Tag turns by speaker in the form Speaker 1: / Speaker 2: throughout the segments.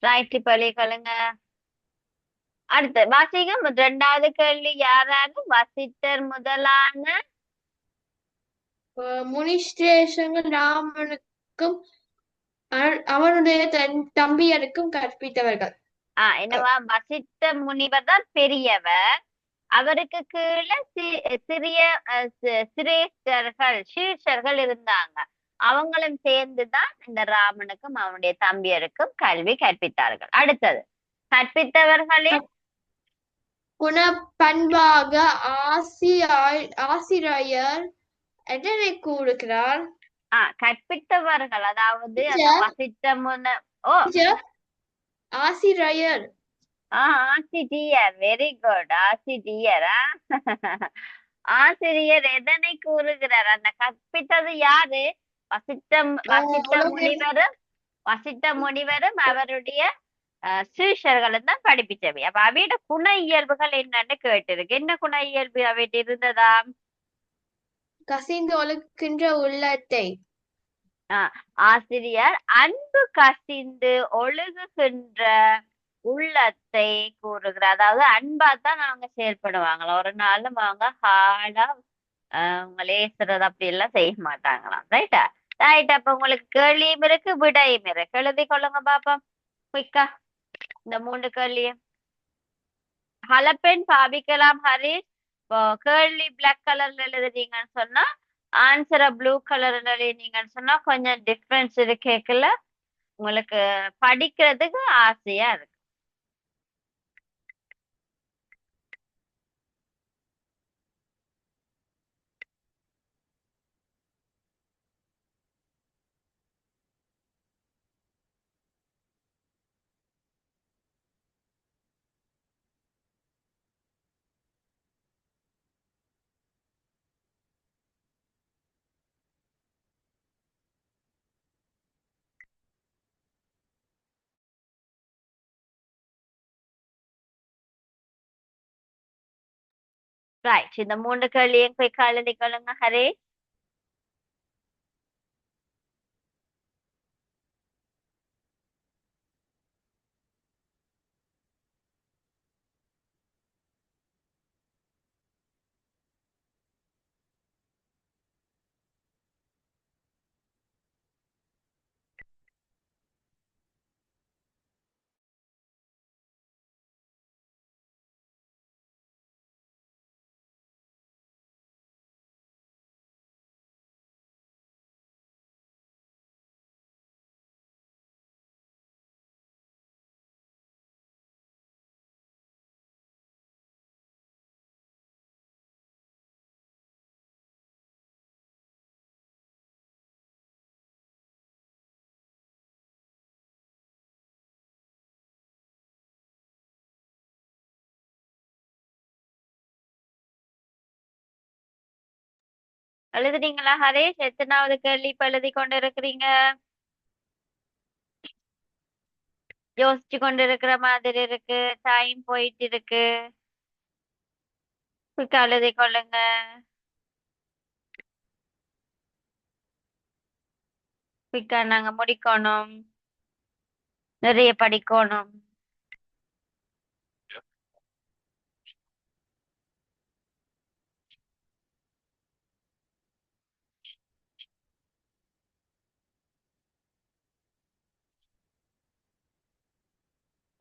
Speaker 1: Right பள்ளிகளுங்க. அடுத்து வாசிங்க. இரண்டாவது கேள்வி யாராரு வசிட்டர் முதலான
Speaker 2: முனிஷ்டேஷங்கள் ராமனுக்கும் அவனுடைய தம்பியருக்கும் கற்பித்தவர்கள்.
Speaker 1: என்னவா வசிட்ட முனிவர் தான் பெரியவர். அவருக்கு கீழே சிறிய சிரேஷ்டர்கள் சீஷர்கள் இருந்தாங்க. அவங்களும் சேர்ந்துதான் இந்த ராமனுக்கும் அவனுடைய தம்பியருக்கும் கல்வி கற்பித்தார்கள். அடுத்தது கற்பித்தவர்களின்
Speaker 2: குணப்பண்பாக ஆசிரியர் எதனை கூறுகிறார்?
Speaker 1: கற்பித்தவர்கள் அதாவது அந்த
Speaker 2: டீச்சர்,
Speaker 1: வசிட்ட முன ஓ
Speaker 2: டீச்சர், ஆசிரியர்.
Speaker 1: ஆசிரியர். Very good. ஆசிரியரா? ஆசிரியர் எதனை கூறுகிறார்? அந்த கற்பித்தது யாரு? வசிட்ட
Speaker 2: உலகில்
Speaker 1: முனிவரும் வசிட்ட முனிவரும் அவருடைய சீஷர்களும் தான் படிப்பிச்சவை. அப்ப அவையோட குண இயல்புகள் என்னன்னு கேட்டிருக்கு. என்ன குண இயல்பு அவைட்டு இருந்ததா?
Speaker 2: கசிந்து ஒழுக்கின்ற உள்ளத்தை.
Speaker 1: ஆஹ் ஆசிரியர் அன்பு கசிந்து ஒழுகுகின்ற உள்ளத்தை கூறுகிறார். அதாவது அன்பா தான் அவங்க செயல்படுவாங்களா. ஒரு நாளும் அவங்க ஹார்டா அவங்க லேசுறது அப்படி எல்லாம் செய்ய மாட்டாங்களாம். ரைட்டா? ரைட். அப்ப உங்களுக்கு கேள்வியும் இருக்கு விடையும் இருக்கு. எழுதி கொள்ளுங்க பாப்போம் குயிக்கா இந்த மூன்று கேள்வியும். ஹலப்பென் பாவிக்கலாம் ஹரிஷ். இப்போ கேள்வி பிளாக் கலர்ல எழுதுறீங்கன்னு சொன்னா ஆன்சரை ப்ளூ கலர்ல எழுதினீங்கன்னு சொன்னா கொஞ்சம் டிஃப்ரென்ஸ் இருக்கேக்குல உங்களுக்கு படிக்கிறதுக்கு ஆசையா இருக்கு. ரைட். இந்த மூன்று கேள்வியும் போய் எழுதி கொள்ளுங்க ஹரிஷ். எழுதுனீங்களா ஹரிஷ்? எத்தனாவது கேள்வி இப்ப எழுதி கொண்டு இருக்கிறீங்க? யோசிச்சு கொண்டு இருக்கிற மாதிரி இருக்கு. டைம் போயிட்டு இருக்கு. குயிக்கா எழுதி கொள்ளுங்க. குயிக்கா நாங்க முடிக்கணும். நிறைய படிக்கணும்.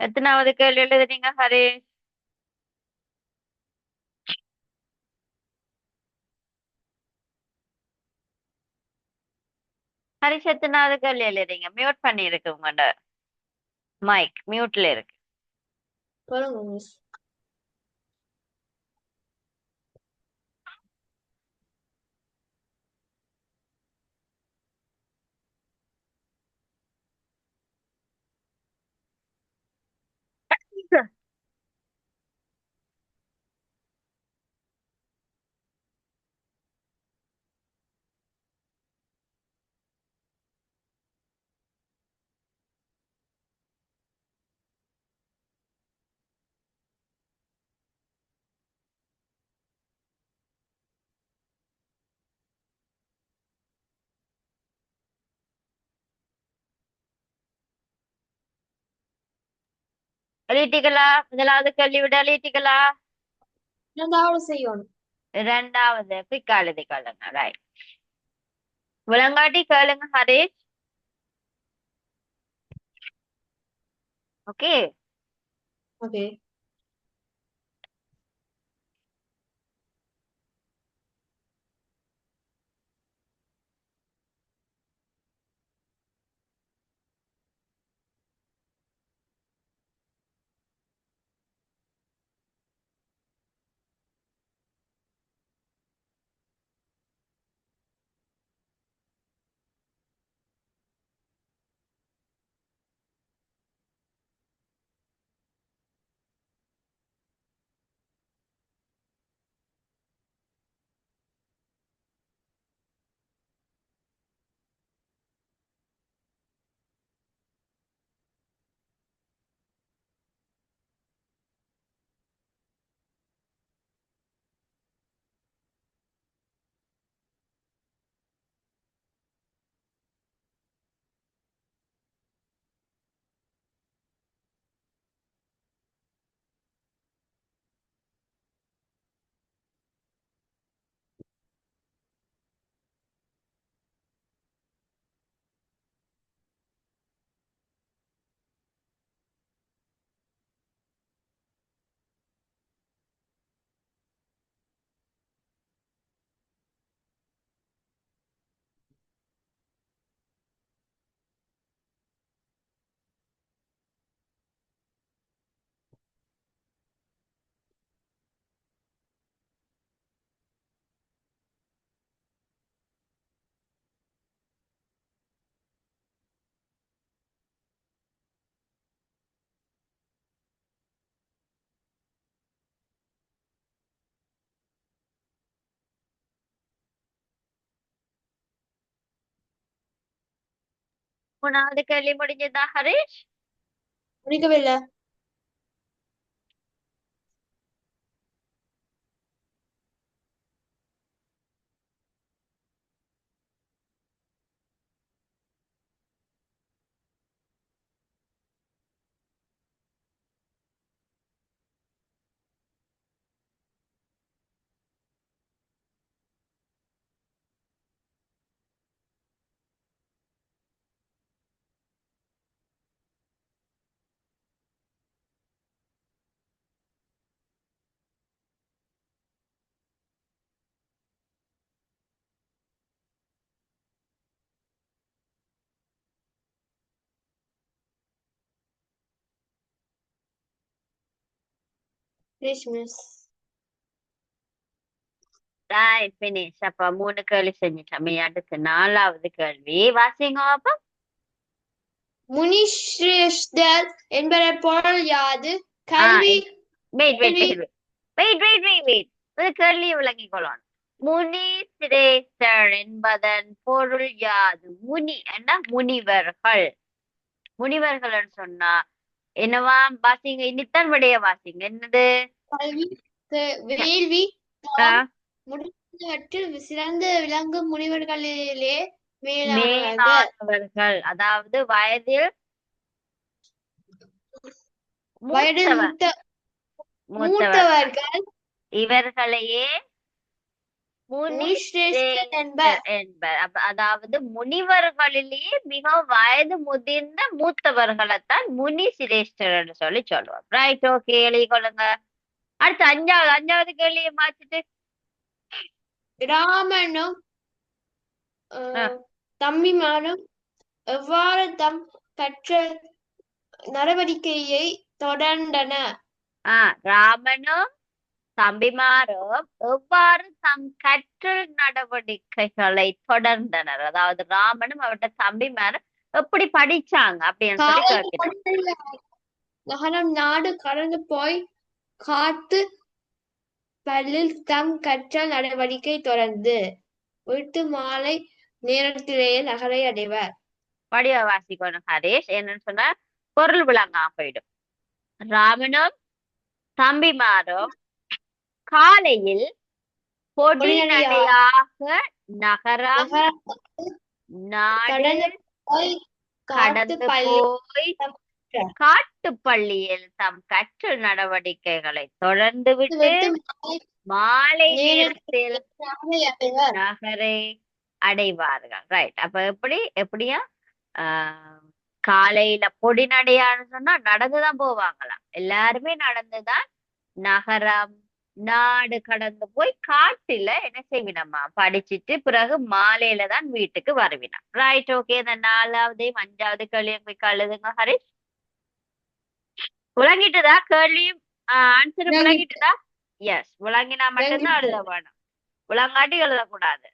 Speaker 1: எத்தனாவது கேள்வி எழுதுனீங்க ஹரிஷ்? ஹரிஷ் எத்தனாவது கேள்வி எழுதுறீங்க? மியூட் பண்ணி இருக்கு உங்களோட மைக் மியூட்ல இருக்கு.
Speaker 2: சொல்லுங்க மிஸ்.
Speaker 1: எழுதிட்டீங்களா? முதலாவது கேள்வி விட எழுதிட்டீங்களா?
Speaker 2: இரண்டாவது செய்யணும்.
Speaker 1: இரண்டாவது குயிக்கா எழுதி கொள்ளுங்க. ரைட். விளங்காட்டி கேளுங்க ஹரிஷ். ஓகே.
Speaker 2: ஓகே.
Speaker 1: மூணாவது கேள்வி முடிஞ்சதா ஹரிஷ்?
Speaker 2: முடிக்கவில்லை. Please, miss.
Speaker 1: Right finish. அப்ப மூணு கேள்வி செஞ்சுட்டோமே. அடுத்து நாலாவது கேள்வி வாசிங்க அப்ப.
Speaker 2: முனிஸ்ரேஷ்டர் என்பதன் பொருள் யாது?
Speaker 1: ஆ
Speaker 2: கல்வி
Speaker 1: வெயிட் வெயிட்
Speaker 2: கேள்வி
Speaker 1: wait wait wait wait wait ஒரு கேள்வி விளங்கிக் கொள்ளணும். முனி சிரேஷ்டர் என்பதன் பொருள் யாது? முனி என்ன? முனிவர்கள். முனிவர்கள் சொன்னா என்னவா? வாசிங்க, இனித்தான் விடைய வாசிங்க. என்னது?
Speaker 2: கல்வி வேள்வி
Speaker 1: ஆ,
Speaker 2: முடிந்தவற்றில் சிறந்து விளங்கும் முனிவர்களிலே மேலானவர்கள்.
Speaker 1: மேலானவர்கள், அதாவது வயதில்
Speaker 2: வயது
Speaker 1: மூத்தவர். மூத்தவர்கள்
Speaker 2: மூத்தவர்கள்
Speaker 1: இவர்களையே
Speaker 2: முனிஸ்ரேஷ்டர் என்பர்.
Speaker 1: என்பர். அதாவது முனிவர்களிலேயே மிக வயது முதிர்ந்த மூத்தவர்களைத்தான் முனி சிரேஷ்டர் என்று சொல்லி சொல்லுவோம். ரைட், ஓகே, எழுதி கொள்ளுங்க. அடுத்து அஞ்சாவது கேள்வியை மாத்திட்டு
Speaker 2: ராமனும் தம்பிமாரும் எவ்வாறு தம் கற்ற நடவடிக்கையை தொடர்ந்தன?
Speaker 1: ராமனும் தம்பிமாரும் எவ்வாறு தம் கற்றல் நடவடிக்கைகளை தொடர்ந்தனர். அதாவது ராமனும் அவருடைய தம்பிமாரும் எப்படி படிச்சாங்க அப்படின்னு சொல்லி கேட்கிறேன்.
Speaker 2: நகரம் நாடு கடந்து போய் காட்டு பள்ளில் தம் கற்றல் நடவடிக்கை தொடர்ந்து விட்டு மாலை நேரத்திலேயே நகரை அடைவர்.
Speaker 1: வடிவ வாசிக்கணும் ஹரீஷ். என்னன்னு சொன்னா பொருள் விளங்காம போயிடும். ராமனும் தம்பிமாரும் காலையில் பொடிநடையாக நகரம் நாடு கடந்து போய் காட்டுப்பள்ளியில் தம் கற்றல் நடவடிக்கைகளை தொடர்ந்து விட்டு
Speaker 2: விட்டு
Speaker 1: மாலை நேரத்தில்
Speaker 2: நேரத்தில்
Speaker 1: நகரை அடைவார்கள். ரைட். அப்ப எப்படியா ஆஹ் காலையில பொடி நடையான்னு சொன்னா நடந்துதான் போவாங்களாம். எல்லாருமே நடந்துதான் நகரம் நாடு கடந்து போய் காட்டுல என்ன செய்வினமா படிச்சிட்டு பிறகு மாலையில தான் வீட்டுக்கு வருவினான். ரைட். ஓகே. இந்த 4வது 5வது கேள்வியும் போய் கழுதுங்க ஹரிஷ். விளங்கிட்டுதா கேள்வியும் ஆன்சரும் விளங்கிட்டுதா? எஸ். விளங்கினா மட்டும்தான் எழுத வேணும். விளங்காட்டி எழுதக்கூடாது.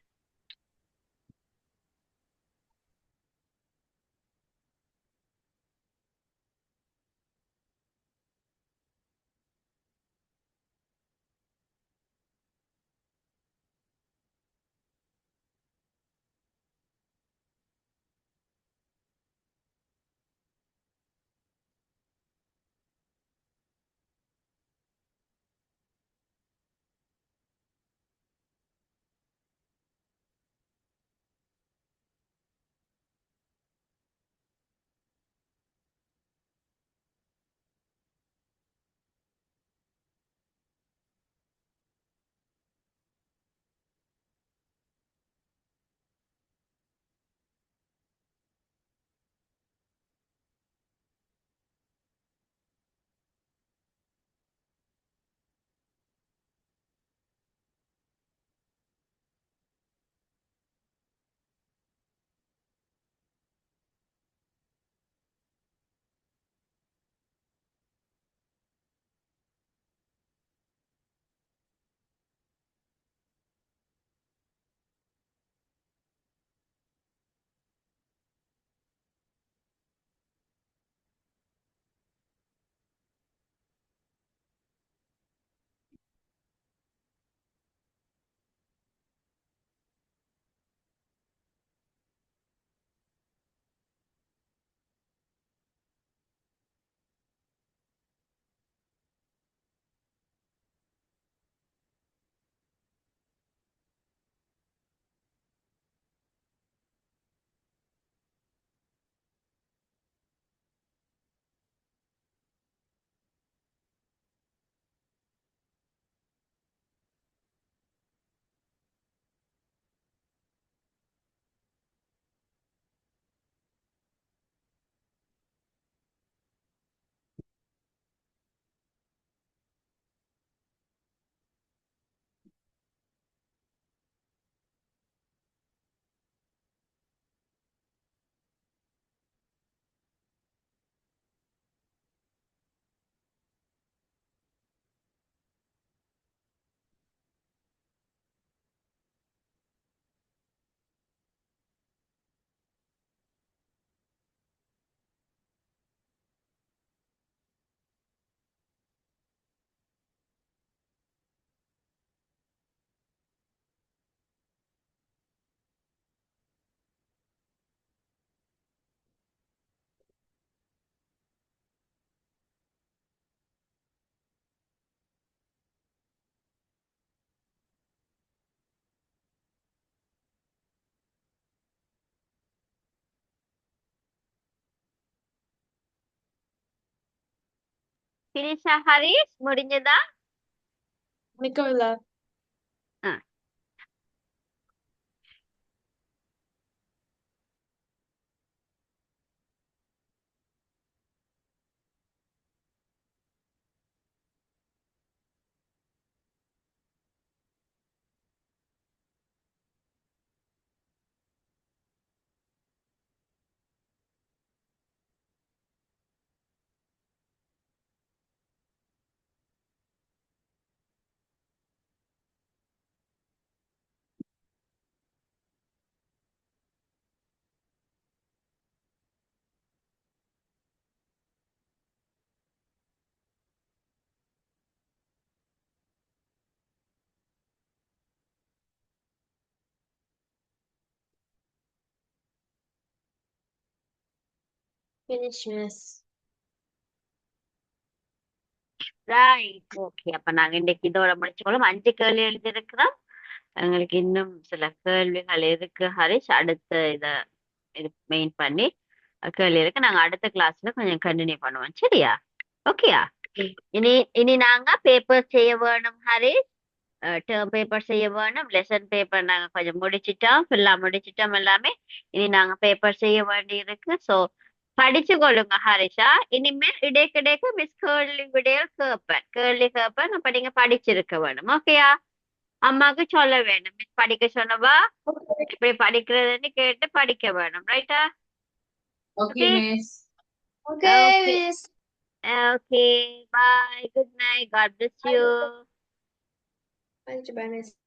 Speaker 1: பினிஷா ஹரிஷ் முடிஞ்சதா?
Speaker 2: முடிக்கவில்லை.
Speaker 1: ஆ.
Speaker 2: Finish, miss.
Speaker 1: ரைட். ஓகே. அப்ப நாங்க இன்னைக்கு இதோட முடிச்சுக்கொள்ளும். 5 கேள்வி எழுதியிருக்கிறோம். எங்களுக்கு இன்னும் சில கேள்விகள் இருக்கு ஹரிஷ். அடுத்து இது மெயின் பண்ணி கேள்வி இருக்கு. நாங்க அடுத்த கிளாஸ்ல கொஞ்சம் கண்டினியூ பண்ணுவோம். சரியா? ஓகேயா? இனி இனி நாங்க பேப்பர் செய்ய வேணும் ஹரிஸ். டேர்ம் பேப்பர் செய்ய வேணும். லெசன் பேப்பர் நாங்க கொஞ்சம் முடிச்சிட்டோம். ஃபுல்லா முடிச்சிட்டோம் எல்லாமே. இனி நாங்க பேப்பர் செய்ய வேண்டி இருக்கு. ஸோ படிச்சு கொள்ளுங்க ஹரிஷா. இனிமேல் இடைக்கிடைக்கு மிஸ் கேள்வி விடையல் கேட்பேன். கேள்வி கேட்பேன். அப்ப நீங்க படிச்சிருக்க வேணும். ஓகேயா? அம்மாக்கு சொல்ல வேணும். மிஸ் படிக்க சொன்னவா இப்படி படிக்கிறதுன்னு கேட்டு படிக்க வேணும். ரைட்டா?
Speaker 3: Okay,
Speaker 1: okay.
Speaker 3: miss.
Speaker 2: Okay,
Speaker 1: okay.
Speaker 2: miss.
Speaker 1: Okay. Bye. Good night. God bless you.
Speaker 2: Bye, miss.